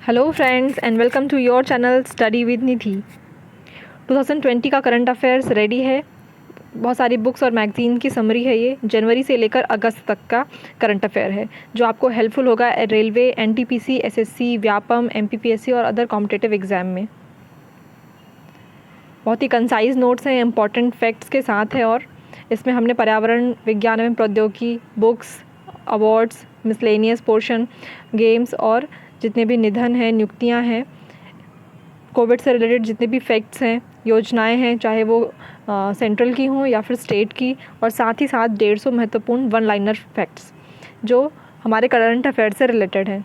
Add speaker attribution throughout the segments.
Speaker 1: Hello friends and welcome to your channel study with Nidhi. 2020 का current affairs ready है। बहुत सारी बुक्स और मैगज़ीन की समरी है। ये जनवरी से लेकर अगस्त तक का करंट अफेयर है जो आपको हेल्पफुल होगा railway, NTPC, SSC, Vyapam, MPPSC और अदर कॉम्पिटिटिव एग्ज़ाम में। बहुत ही कंसाइज नोट्स हैं, इंपॉर्टेंट फैक्ट्स के साथ है और इसमें हमने पर्यावरण, विज्ञान एवं प्रौद्योगिकी, books, awards, miscellaneous portion, games और जितने भी निधन हैं, नियुक्तियां हैं, कोविड से रिलेटेड जितने भी फैक्ट्स हैं, योजनाएं हैं, चाहे वो सेंट्रल की हों या फिर स्टेट की, और साथ ही साथ 150 महत्वपूर्ण वन लाइनर फैक्ट्स जो हमारे करंट अफेयर से रिलेटेड हैं।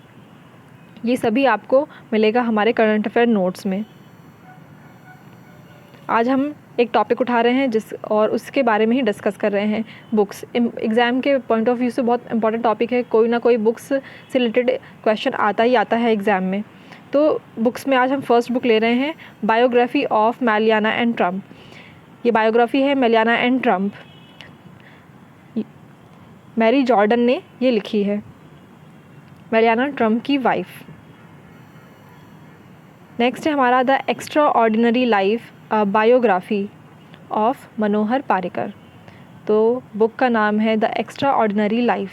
Speaker 1: ये सभी आपको मिलेगा हमारे करंट अफेयर नोट्स में। आज हम एक टॉपिक उठा रहे हैं और उसके बारे में ही डिस्कस कर रहे हैं। बुक्स एग्ज़ाम के पॉइंट ऑफ व्यू से बहुत इंपॉर्टेंट टॉपिक है। कोई ना कोई बुक्स से रिलेटेड क्वेश्चन आता ही आता है एग्ज़ाम में। तो बुक्स में आज हम फर्स्ट बुक ले रहे हैं, biography of Melania and Trump. ये बायोग्राफी है Melania and Trump. Mary Jordan ने ये लिखी है, मैलियाना ट्रम्प की वाइफ। नेक्स्ट है हमारा the extraordinary life biography of Manohar Parrikar. तो बुक का नाम है द एक्स्ट्रा ऑर्डिनरी लाइफ,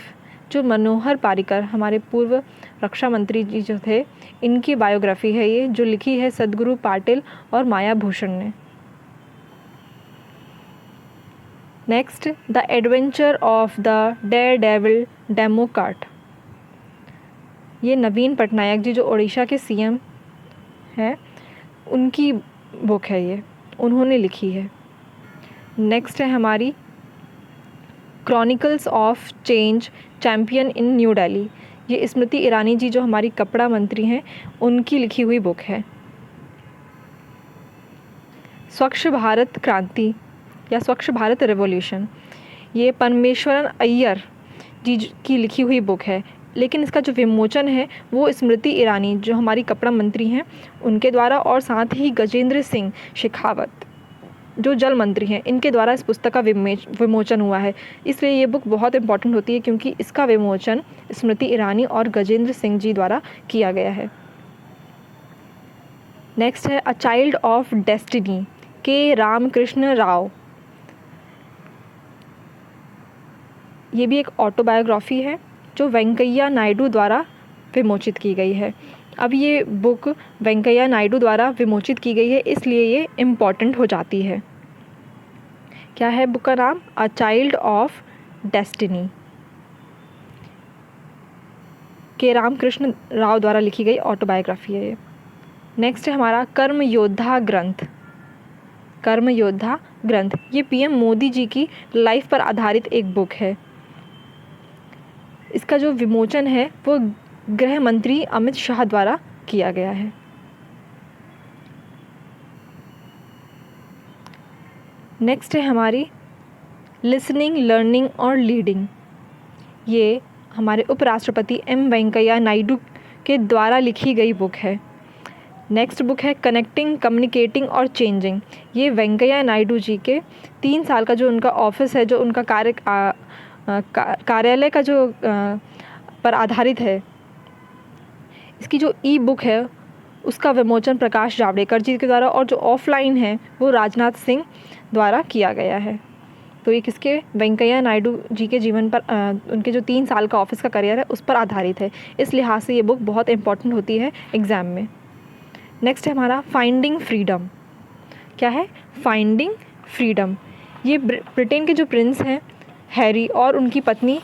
Speaker 1: जो मनोहर पारिकर हमारे पूर्व रक्षा मंत्री जी जो थे, इनकी बायोग्राफी है ये, जो लिखी है सदगुरु पाटिल और माया भूषण ने। Next the adventure of the dare devil democrat. ये नवीन पटनायक जी जो उड़ीसा के सीएम हैं, उनकी बुक है ये, उन्होंने लिखी है। नेक्स्ट है हमारी chronicles of change champion in new Delhi. ये स्मृति ईरानी जी जो हमारी कपड़ा मंत्री हैं, उनकी लिखी हुई बुक है। स्वच्छ भारत क्रांति या स्वच्छ भारत रेवोल्यूशन, ये परमेश्वरन अय्यर जी की लिखी हुई बुक है, लेकिन इसका जो विमोचन है वो स्मृति ईरानी जो हमारी कपड़ा मंत्री हैं उनके द्वारा, और साथ ही गजेंद्र सिंह शेखावत जो जल मंत्री हैं, इनके द्वारा इस पुस्तक का विमोचन हुआ है। इसलिए ये बुक बहुत इंपॉर्टेंट होती है क्योंकि इसका विमोचन स्मृति ईरानी और गजेंद्र सिंह जी द्वारा किया गया है। नेक्स्ट है अ चाइल्ड ऑफ डेस्टिनी, के रामकृष्ण राव। ये भी एक ऑटोबायोग्राफी है जो वेंकैया नायडू द्वारा विमोचित की गई है। अब ये बुक वेंकैया नायडू द्वारा विमोचित की गई है, इसलिए ये इम्पॉर्टेंट हो जाती है। क्या है बुक का नाम? अ चाइल्ड ऑफ डेस्टिनी, के रामकृष्ण राव द्वारा लिखी गई ऑटोबायोग्राफी है ये। नेक्स्ट है हमारा कर्म योद्धा ग्रंथ। कर्म योद्धा ग्रंथ ये पीएम मोदी जी की लाइफ पर आधारित एक बुक है। इसका जो विमोचन है वो गृह मंत्री अमित शाह द्वारा किया गया है। नेक्स्ट है हमारी लिसनिंग, लर्निंग और लीडिंग। ये हमारे उपराष्ट्रपति एम वेंकैया नायडू के द्वारा लिखी गई बुक है। नेक्स्ट बुक है कनेक्टिंग, कम्युनिकेटिंग और चेंजिंग। ये वेंकैया नायडू जी के 3 साल का जो उनका ऑफिस है, जो उनका कार्यालय का जो पर आधारित है, इसकी जो ई बुक है उसका विमोचन प्रकाश जावड़ेकर जी के द्वारा, और जो ऑफलाइन है वो राजनाथ सिंह द्वारा किया गया है। तो ये किसके? वेंकैया नायडू जी के जीवन पर, उनके जो 3 साल का ऑफिस का करियर है उस पर आधारित है। इस लिहाज से ये बुक बहुत इंपॉर्टेंट होती है एग्ज़ाम में। नेक्स्ट है हमारा फाइंडिंग फ्रीडम। क्या है? Finding freedom. ये ब्रिटेन के जो प्रिंस हैं हैरी और उनकी पत्नी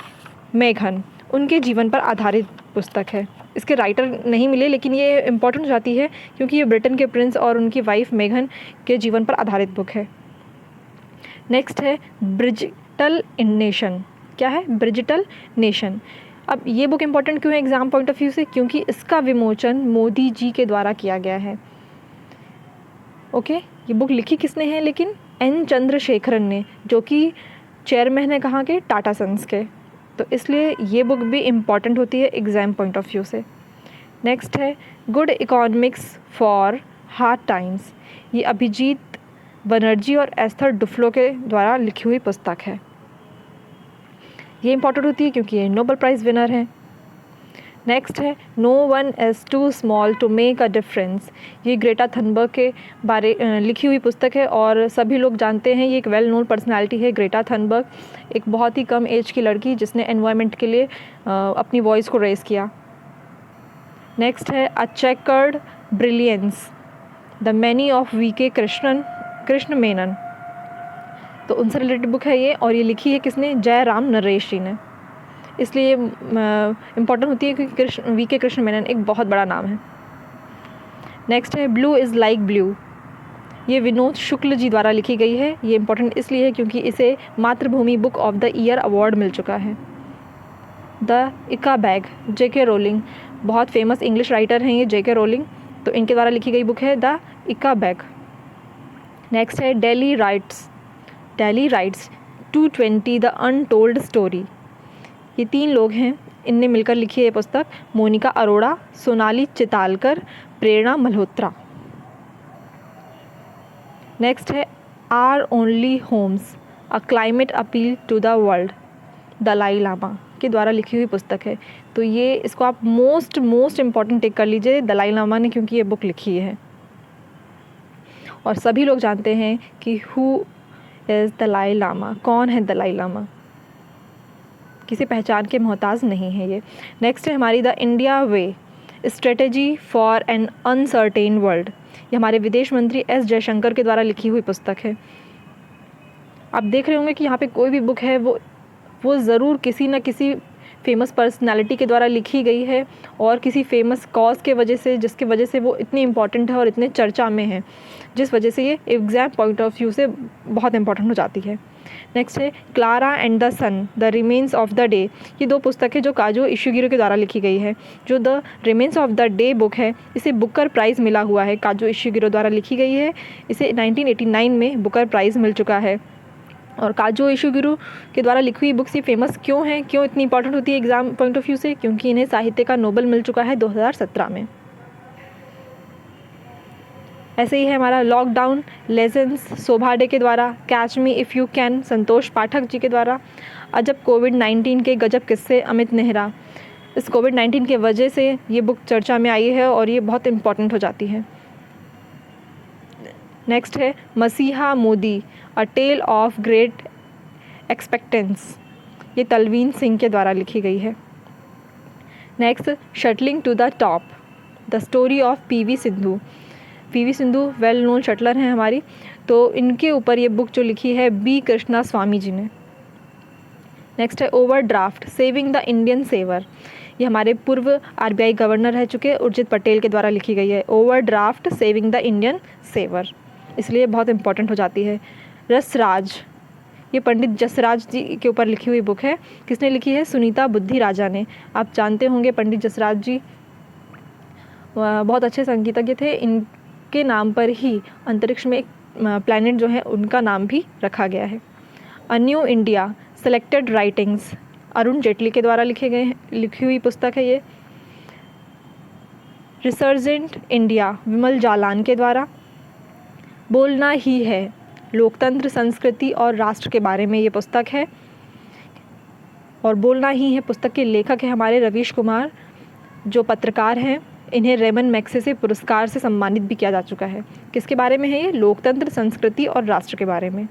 Speaker 1: मेघन, उनके जीवन पर आधारित पुस्तक है। इसके राइटर नहीं मिले, लेकिन ये इम्पॉर्टेंट हो जाती है क्योंकि ये ब्रिटेन के प्रिंस और उनकी वाइफ मेघन के जीवन पर आधारित बुक है। नेक्स्ट है ब्रिजिटल नेशन। क्या है? Bridgital nation. अब ये बुक इम्पॉर्टेंट क्यों है एग्ज़ाम पॉइंट ऑफ व्यू से? क्योंकि इसका विमोचन मोदी जी के द्वारा किया गया है। ओके, ये बुक लिखी किसने है? लेकिन एन चंद्रशेखरन ने, जो कि चेयरमैन है कहाँ के? टाटा सन्स के। तो इसलिए ये बुक भी इम्पॉर्टेंट होती है एग्ज़ाम पॉइंट ऑफ व्यू से। नेक्स्ट है good economics for hard times. ये अभिजीत बनर्जी और एस्थर डुफ्लो के द्वारा लिखी हुई पुस्तक है। ये इम्पॉर्टेंट होती है क्योंकि ये नोबेल प्राइज़ विनर हैं। नेक्स्ट है no one is too small to make a difference. ये ग्रेटा थनबर्ग के बारे लिखी हुई पुस्तक है और सभी लोग जानते हैं, ये एक वेल नोन पर्सनालिटी है ग्रेटा थनबर्ग, एक बहुत ही कम एज की लड़की जिसने एनवायरनमेंट के लिए अपनी वॉइस को रेज़ किया। नेक्स्ट है a chequered brilliance the many of V K Krishna Menon. तो उनसे रिलेटेड बुक है ये, और ये लिखी है किसने? जयराम नरेश जी ने। इसलिए इम्पॉर्टेंट होती है क्योंकि वीके कृष्ण मेनन एक बहुत बड़ा नाम है। नेक्स्ट है ब्लू इज़ लाइक ब्लू। ये विनोद शुक्ल जी द्वारा लिखी गई है। ये इम्पॉर्टेंट इसलिए है क्योंकि इसे Mathrubhumi book of the year award मिल चुका है। द इका बैग, जेके रोलिंग, बहुत फेमस इंग्लिश राइटर हैं ये जेके रोलिंग, तो इनके द्वारा लिखी गई बुक है द इका बैग। नेक्स्ट है Delhi riots 220 the untold story. ये 3 लोग हैं, इनने मिलकर लिखी है पुस्तक, मोनिका अरोड़ा, सोनाली चितालकर, प्रेरणा मल्होत्रा। नेक्स्ट है our only homes a climate appeal to the world, Dalai Lama के द्वारा लिखी हुई पुस्तक है। तो ये इसको आप मोस्ट इम्पॉर्टेंट टिक कर लीजिए, दलाई लामा ने, क्योंकि ये बुक लिखी है और सभी लोग जानते हैं कि हु इज़ दलाई लामा, कौन है दलाई लामा, किसी पहचान के मोहताज नहीं है ये। नेक्स्ट है हमारी the India way strategy for an uncertain world. ये हमारे विदेश मंत्री एस जयशंकर के द्वारा लिखी हुई पुस्तक है। आप देख रहे होंगे कि यहाँ पे कोई भी बुक है वो ज़रूर किसी न किसी फेमस पर्सनालिटी के द्वारा लिखी गई है और किसी फेमस कॉज के वजह से, जिसके वजह से वो इतनी इम्पॉर्टेंट है और इतने चर्चा में है, जिस वजह से ये एग्ज़ाम पॉइंट ऑफ व्यू से बहुत इम्पॉर्टेंट हो जाती है। नेक्स्ट है Klara and the sun the remains of the day. ये 2 पुस्तकें जो काजो इशिगिरो के द्वारा लिखी गई है। जो the remains of the day book है, इसे बुकर प्राइज़ मिला हुआ है, काजो इशिगिरो द्वारा लिखी गई है। इसे 1989 में बुकर प्राइज़ मिल चुका है। और काजो इशिगिरो के द्वारा लिखी हुई बुक्स ये फेमस क्यों हैं, क्यों इतनी इंपॉर्टेंट होती है एग्ज़ाम पॉइंट ऑफ व्यू से? क्योंकि इन्हें साहित्य का नोबेल मिल चुका है 2017 में। ऐसे ही है हमारा लॉकडाउन लेजेंड्स सोभाडे के द्वारा, catch me if you can Santosh Pathak ji के द्वारा, अजब कोविड-19 के गजब किस्से अमित नेहरा। इस कोविड-19 के वजह से ये बुक चर्चा में आई है और ये बहुत इम्पॉर्टेंट हो जाती है। नेक्स्ट है मसीहा Modi a tale of great expectations. ये तलवीन सिंह के द्वारा लिखी गई है। Next shuttling to the top the story of PV Sindhu well known shuttler हैं हमारी, तो इनके ऊपर ये बुक जो लिखी है बी कृष्णा स्वामी जी ने। नेक्स्ट है overdraft saving the Indian saver. ये हमारे पूर्व आरबीआई गवर्नर रह चुके उर्जित पटेल के द्वारा लिखी गई है, overdraft saving the Indian saver, इसलिए बहुत इंपॉर्टेंट हो जाती है। रसराज, ये पंडित जसराज जी के ऊपर लिखी हुई बुक है। किसने लिखी है? सुनीता बुद्धि राजा ने। आप जानते होंगे पंडित जसराज जी बहुत अच्छे संगीतज्ञ थे, इनके नाम पर ही अंतरिक्ष में एक प्लैनेट जो है उनका नाम भी रखा गया है। A new India selected writings, Arun Jaitley के द्वारा लिखी हुई पुस्तक है ये। रिसर्जेंट इंडिया विमल जालान के द्वारा। बोलना ही है लोकतंत्र संस्कृति और राष्ट्र के बारे में ये पुस्तक है, और बोलना ही है पुस्तक के लेखक है हमारे रवीश कुमार जो पत्रकार हैं। इन्हें रेमन मैग्सेसे पुरस्कार से सम्मानित भी किया जा चुका है। किसके बारे में है ये? लोकतंत्र संस्कृति और राष्ट्र के बारे में।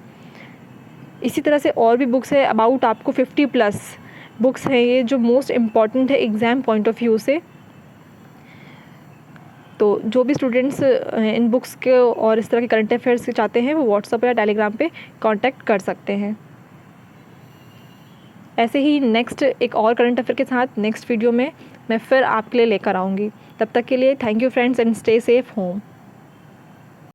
Speaker 1: इसी तरह से और भी बुक्स है अबाउट आपको 50+ बुक्स हैं ये जो मोस्ट इम्पॉर्टेंट है एग्ज़ाम पॉइंट ऑफ व्यू से। तो जो भी स्टूडेंट्स इन बुक्स के और इस तरह के करंट अफेयर्स चाहते हैं वो व्हाट्सएप या टेलीग्राम पे कांटेक्ट कर सकते हैं। ऐसे ही नेक्स्ट एक और करंट अफेयर के साथ नेक्स्ट वीडियो में मैं फिर आपके लिए लेकर आऊँगी। तब तक के लिए thank you friends and stay safe home.